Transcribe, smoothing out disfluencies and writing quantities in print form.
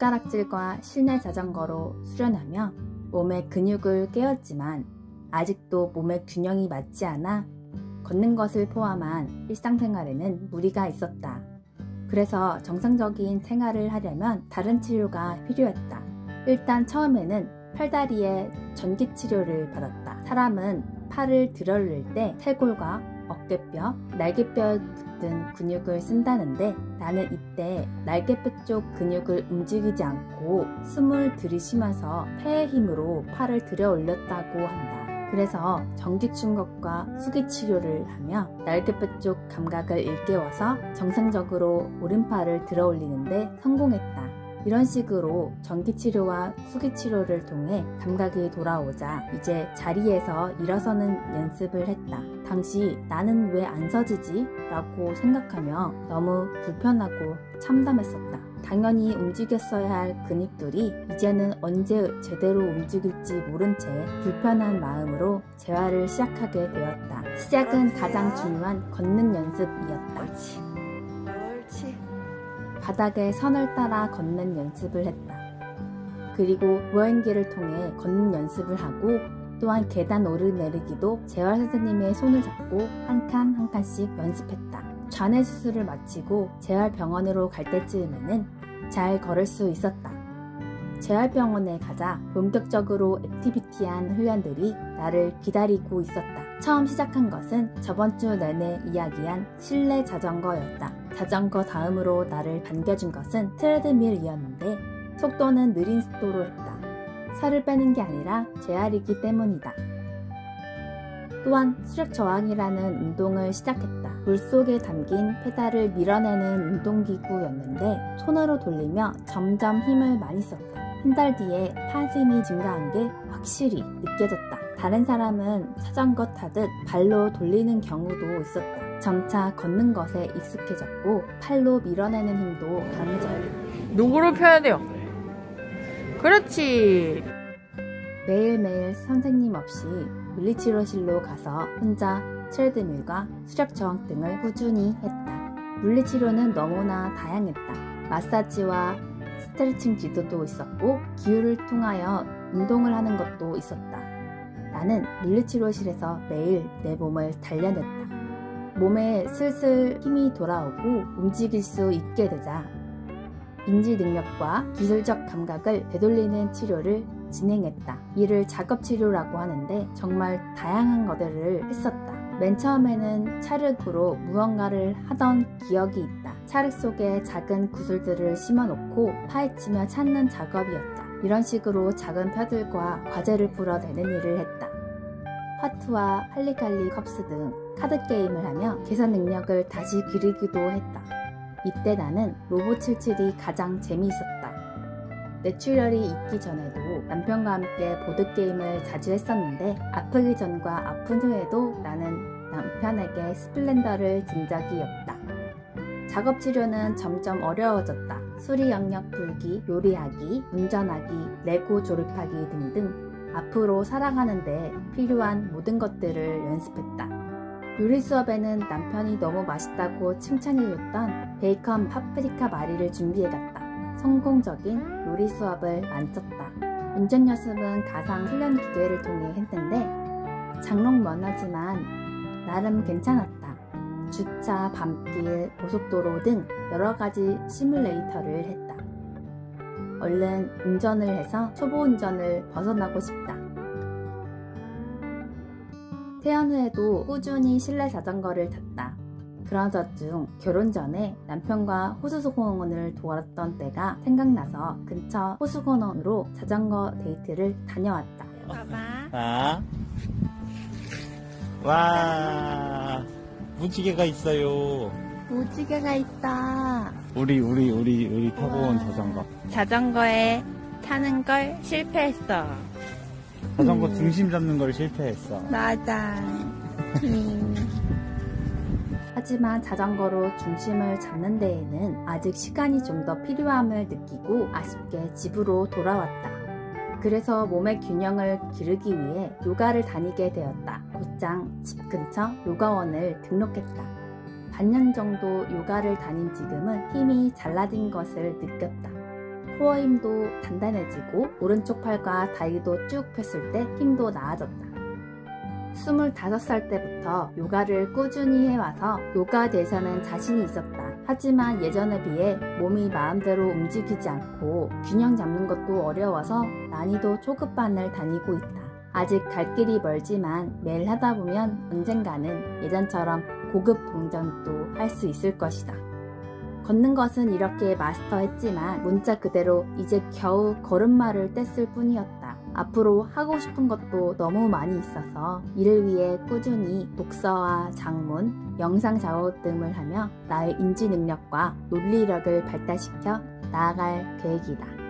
젓가락질과 실내 자전거로 수련하며 몸의 근육을 깨웠지만 아직도 몸의 균형이 맞지 않아 걷는 것을 포함한 일상생활에는 무리가 있었다. 그래서 정상적인 생활을 하려면 다른 치료가 필요했다. 일단 처음에는 팔다리에 전기치료를 받았다. 사람은 팔을 들어 올릴 때쇄골과 어깨뼈, 날개뼈에 붙은 근육을 쓴다는데 나는 이때 날개뼈 쪽 근육을 움직이지 않고 숨을 들이쉬면서 폐의 힘으로 팔을 들어 올렸다고 한다. 그래서 전기 충격과 수기 치료를 하며 날개뼈 쪽 감각을 일깨워서 정상적으로 오른팔을 들어 올리는데 성공했다. 이런 식으로 전기치료와 수기치료를 통해 감각이 돌아오자 이제 자리에서 일어서는 연습을 했다. 당시 나는 왜 안 서지지? 라고 생각하며 너무 불편하고 참담했었다. 당연히 움직였어야 할 근육들이 이제는 언제 제대로 움직일지 모른 채 불편한 마음으로 재활을 시작하게 되었다. 시작은 가장 중요한 걷는 연습이었다. 옳지. 바닥에 선을 따라 걷는 연습을 했다. 그리고 보행기를 통해 걷는 연습을 하고 또한 계단 오르내리기도 재활 선생님의 손을 잡고 한 칸 한 칸씩 연습했다. 좌뇌 수술을 마치고 재활병원으로 갈 때쯤에는 잘 걸을 수 있었다. 재활병원에 가자 본격적으로 액티비티한 훈련들이 나를 기다리고 있었다. 처음 시작한 것은 저번 주 내내 이야기한 실내 자전거였다. 자전거 다음으로 나를 반겨준 것은 트레드밀이었는데 속도는 느린 속도로 했다. 살을 빼는 게 아니라 재활이기 때문이다. 또한 수력 저항이라는 운동을 시작했다. 물속에 담긴 페달을 밀어내는 운동기구였는데 손으로 돌리며 점점 힘을 많이 썼다. 한 달 뒤에 팔 힘이 증가한 게 확실히 느껴졌다. 다른 사람은 자전거 타듯 발로 돌리는 경우도 있었다. 점차 걷는 것에 익숙해졌고 팔로 밀어내는 힘도 강해졌다. 누구로 펴야 돼요? 그렇지. 매일매일 선생님 없이 물리치료실로 가서 혼자 트레드밀과 수력 저항 등을 꾸준히 했다. 물리치료는 너무나 다양했다. 마사지와 스트레칭 지도도 있었고 기구를 통하여 운동을 하는 것도 있었다. 나는 물리치료실에서 매일 내 몸을 단련했다. 몸에 슬슬 힘이 돌아오고 움직일 수 있게 되자 인지 능력과 기술적 감각을 되돌리는 치료를 진행했다. 이를 작업치료라고 하는데 정말 다양한 것들을 했었다. 맨 처음에는 찰흙으로 무언가를 하던 기억이 있다. 찰흙 속에 작은 구슬들을 심어놓고 파헤치며 찾는 작업이었다. 이런 식으로 작은 뼈들과 과제를 풀어내는 일을 했다. 화투와 할리갈리 컵스 등 카드게임을 하며 계산 능력을 다시 기르기도 했다. 이때 나는 로봇 77이 가장 재미있었다. 뇌출혈이 있기 전에도 남편과 함께 보드게임을 자주 했었는데 아프기 전과 아픈 후에도 나는 남편에게 스플렌더를 준 적이 없다. 작업치료는 점점 어려워졌다. 수리 영역 풀기, 요리하기, 운전하기, 레고 조립하기 등등 앞으로 살아가는데 필요한 모든 것들을 연습했다. 요리 수업에는 남편이 너무 맛있다고 칭찬해줬던 베이컨 파프리카 마리를 준비해갔다. 성공적인 요리 수업을 마쳤다. 운전 연습은 가상 훈련 기계를 통해 했는데 장롱 면허지만 나름 괜찮았다. 주차, 밤길, 고속도로 등 여러가지 시뮬레이터를 했다. 얼른 운전을 해서 초보 운전을 벗어나고 싶다. 퇴원 후에도 꾸준히 실내 자전거를 탔다. 그러던 중 결혼 전에 남편과 호수공원을 돌았던 때가 생각나서 근처 호수공원으로 자전거 데이트를 다녀왔다. 봐봐. 와, 무지개가 있어요. 무지개가 있다. 우리 타고 온 자전거. 자전거에 타는 걸 실패했어. 자전거 중심 잡는 걸 실패했어. 맞아. 하지만 자전거로 중심을 잡는 데에는 아직 시간이 좀 더 필요함을 느끼고 아쉽게 집으로 돌아왔다. 그래서 몸의 균형을 기르기 위해 요가를 다니게 되었다. 곧장 집 근처 요가원을 등록했다. 반년 정도 요가를 다닌 지금은 힘이 잘라진 것을 느꼈다. 코어 힘도 단단해지고 오른쪽 팔과 다리도 쭉 폈을 때 힘도 나아졌다. 25살 때부터 요가를 꾸준히 해와서 요가에 대해서는 자신이 있었다. 하지만 예전에 비해 몸이 마음대로 움직이지 않고 균형 잡는 것도 어려워서 난이도 초급반을 다니고 있다. 아직 갈 길이 멀지만 매일 하다 보면 언젠가는 예전처럼 고급 동작도 할 수 있을 것이다. 걷는 것은 이렇게 마스터했지만 문자 그대로 이제 겨우 걸음마를 뗐을 뿐이었다. 앞으로 하고 싶은 것도 너무 많이 있어서 이를 위해 꾸준히 독서와 장문, 영상 작업 등을 하며 나의 인지 능력과 논리력을 발달시켜 나아갈 계획이다.